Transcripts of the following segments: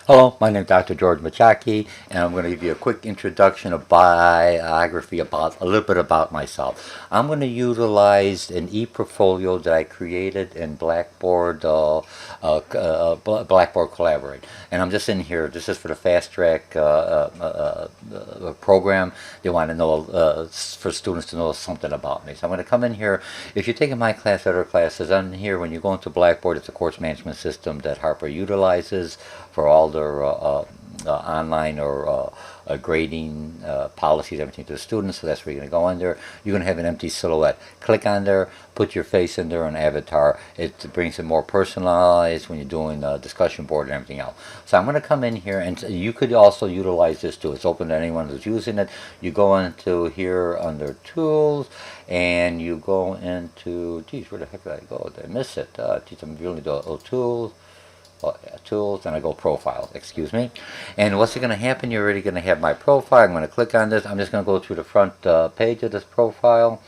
Hello, my name is Dr. George Mochocki, and I'm going to give you a quick introduction, a biography about a little bit about myself. I'm going to utilize an e-portfolio that I created in Blackboard Collaborate, and I'm just in here. This is for the fast track program. They want to know for students to know something about me. So I'm going to come in here. If you're taking my class, other classes, I'm here. When you go into Blackboard, it's a course management system that Harper utilizes for all their online or grading policies, everything to the students. So that's where you're going to go in there. You're going to have an empty silhouette. Click on there, put your face in there, an avatar. It brings it more personalized when you're doing a discussion board and everything else. So I'm going to come in here, and you could also utilize this too. It's open to anyone who's using it. You go into here under Tools, and you go into, geez, where the heck did I go? Did I miss it? Geez, I'm really doing Tools. Tools, and I go Profiles, excuse me. And what's going to happen, you're already going to have my profile. I'm going to click on this. I'm just going to go through the front page of this profile.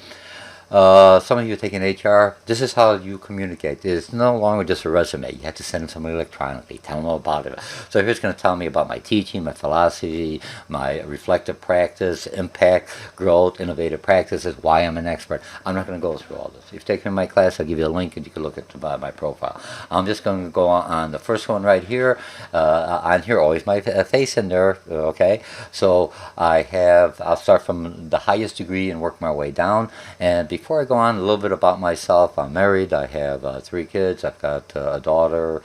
Some of you are taking HR. This is how you communicate. It's no longer just a resume. You have to send them somebody electronically. Tell them all about it. So here's going to tell me about my teaching, my philosophy, my reflective practice, impact, growth, innovative practices, why I'm an expert. I'm not going to go through all this. If you've taken my class, I'll give you a link and you can look at my profile. I'm just going to go on the first one right here. On here, always my face in there. Okay. So I'll start from the highest degree and work my way down. And before I go on, a little bit about myself. I'm married. I have 3 kids. I've got a daughter,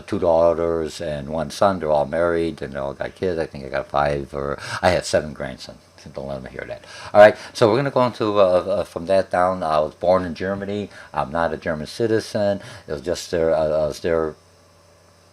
2 daughters, and 1 son. They're all married, and they all got kids. I think I got 5, or I have 7 grandsons. Don't let them hear that. All right, so we're going to go into, from that down, I was born in Germany. I'm not a German citizen. It was just there, I was there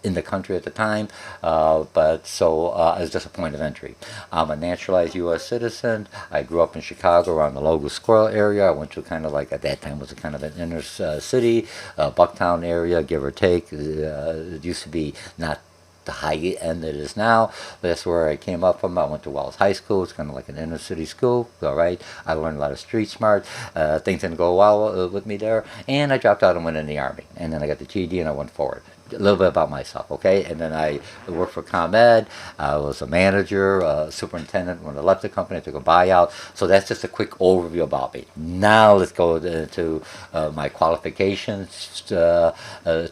in the country at the time, but it's just a point of entry. I'm a naturalized U.S. citizen. I grew up in Chicago around the Logan Square area. I went to kind of like, at that time, was a kind of an inner city, Bucktown area, give or take. It used to be not the high end it is now, but that's where I came up from. I went to Wallace High School. It's kind of like an inner city school. All right, I learned a lot of street smart. Things didn't go well with me there, and I dropped out and went in the Army. And then I got the GED and I went forward. A little bit about myself, okay? And then I worked for ComEd. I was a manager, superintendent. When I left the company, I took a buyout. So that's just a quick overview about me. Now let's go into my qualifications to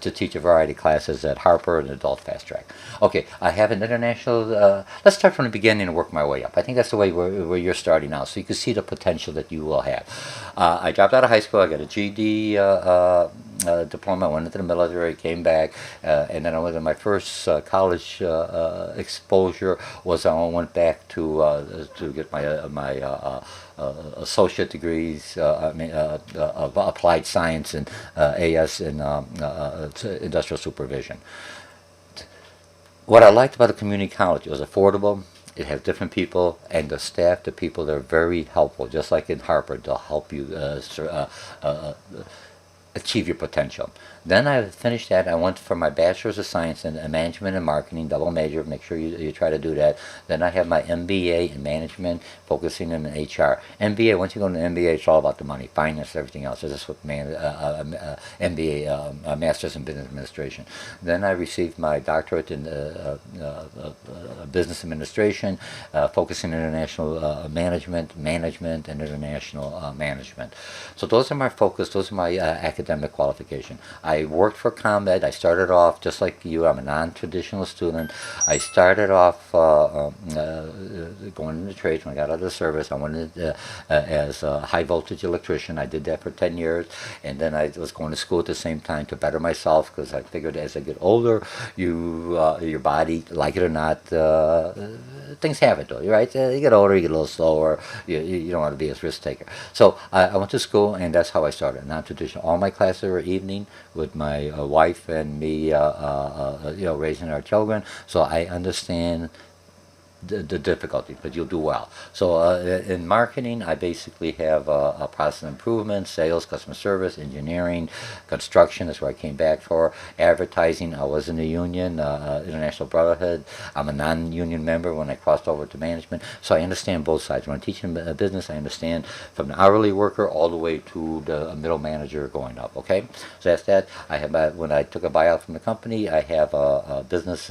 teach a variety of classes at Harper and Adult Fast Track. Okay, I have an international, let's start from the beginning and work my way up. I think that's the way where you're starting now, so you can see the potential that you will have. I dropped out of high school. I got a GED diploma. I went into the military, came back, and then I went to my first college exposure was I went back to get my associate degrees, of applied science and AS in industrial supervision. What I liked about a community college, it was affordable. It has different people, and the staff, the people, they're very helpful. Just like in Harper, they'll help you achieve your potential. Then I finished that. I went for my Bachelor's of Science in Management and Marketing, double major. Make sure you try to do that. Then I have my MBA in Management, focusing on HR. MBA, once you go into MBA, it's all about the money, finance, everything else. So that's what MBA, Master's in Business Administration. Then I received my doctorate in Business Administration, focusing on international management, and international management. So those are my focus. Those are my academic qualification. I worked for ComEd. I started off just like you. I'm a non-traditional student. I started off going into trades when I got out of the service. I went in, as a high voltage electrician. I did that for 10 years, and then I was going to school at the same time to better myself, because I figured as I get older, your body, like it or not, things happen to you, right? You get older, you get a little slower. You don't want to be a risk taker. So I went to school, and that's how I started. Non-traditional. All my classes were evening with my wife and me, raising our children. So I understand the difficulty, but you'll do well. So in marketing, I basically have a process improvement, sales, customer service, engineering, construction is where I came back for. Advertising, I was in the union, International Brotherhood. I'm a non-union member when I crossed over to management. So I understand both sides. When I'm teaching a business, I understand from the hourly worker all the way to the middle manager going up. Okay, so that's that. I have when I took a buyout from the company, I have a business,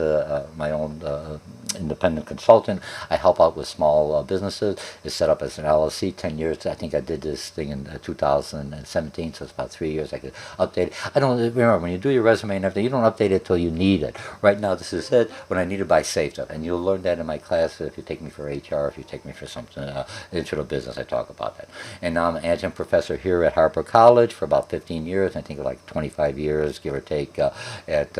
my own independent consultant. I help out with small businesses. It's set up as an LLC. 10 years. I think I did this thing in 2017, so it's about 3 years. I could update it. I don't remember when you do your resume and everything. You don't update it till you need it. Right now, this is it. When I need it, I saved it, and you'll learn that in my class if you take me for HR, if you take me for something intro to business. I talk about that. And now I'm an adjunct professor here at Harper College for about 15 years. I think like 25 years, give or take, at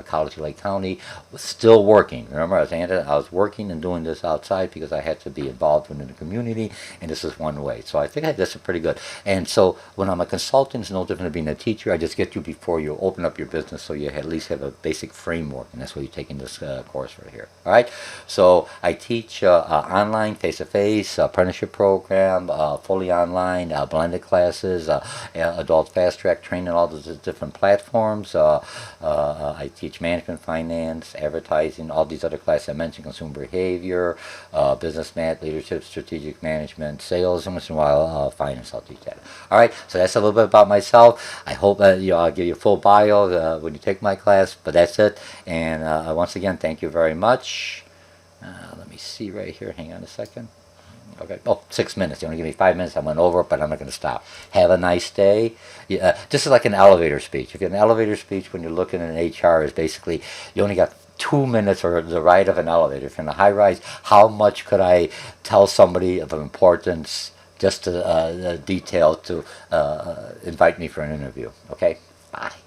College of Lake County. Still working. Remember, I was working and doing this outside because I had to be involved within the community, and this is one way. So I think this is pretty good. And so when I'm a consultant, it's no different than being a teacher. I just get you before you open up your business, so you at least have a basic framework, and that's what you're taking this course right here. All right. So I teach online, face-to-face, apprenticeship program, fully online, blended classes, adult fast-track training, all those different platforms. I teach management, finance, advertising, all these other classes I mentioned, consumer behavior, business math, leadership, strategic management, sales, and once in a while, finance. I'll teach that. All right, so that's a little bit about myself. I hope I'll give you a full bio when you take my class, but that's it. And once again, thank you very much. Let me see right here. Hang on a second. Okay. Oh, 6 minutes. You only give me 5 minutes. I went over, but I'm not going to stop. Have a nice day. Yeah, this is like an elevator speech. If an elevator speech, when you're looking at HR, is basically you only got 2 minutes or the ride of an elevator. If you're in a high rise, how much could I tell somebody of importance, just to detail to invite me for an interview? Okay. Bye.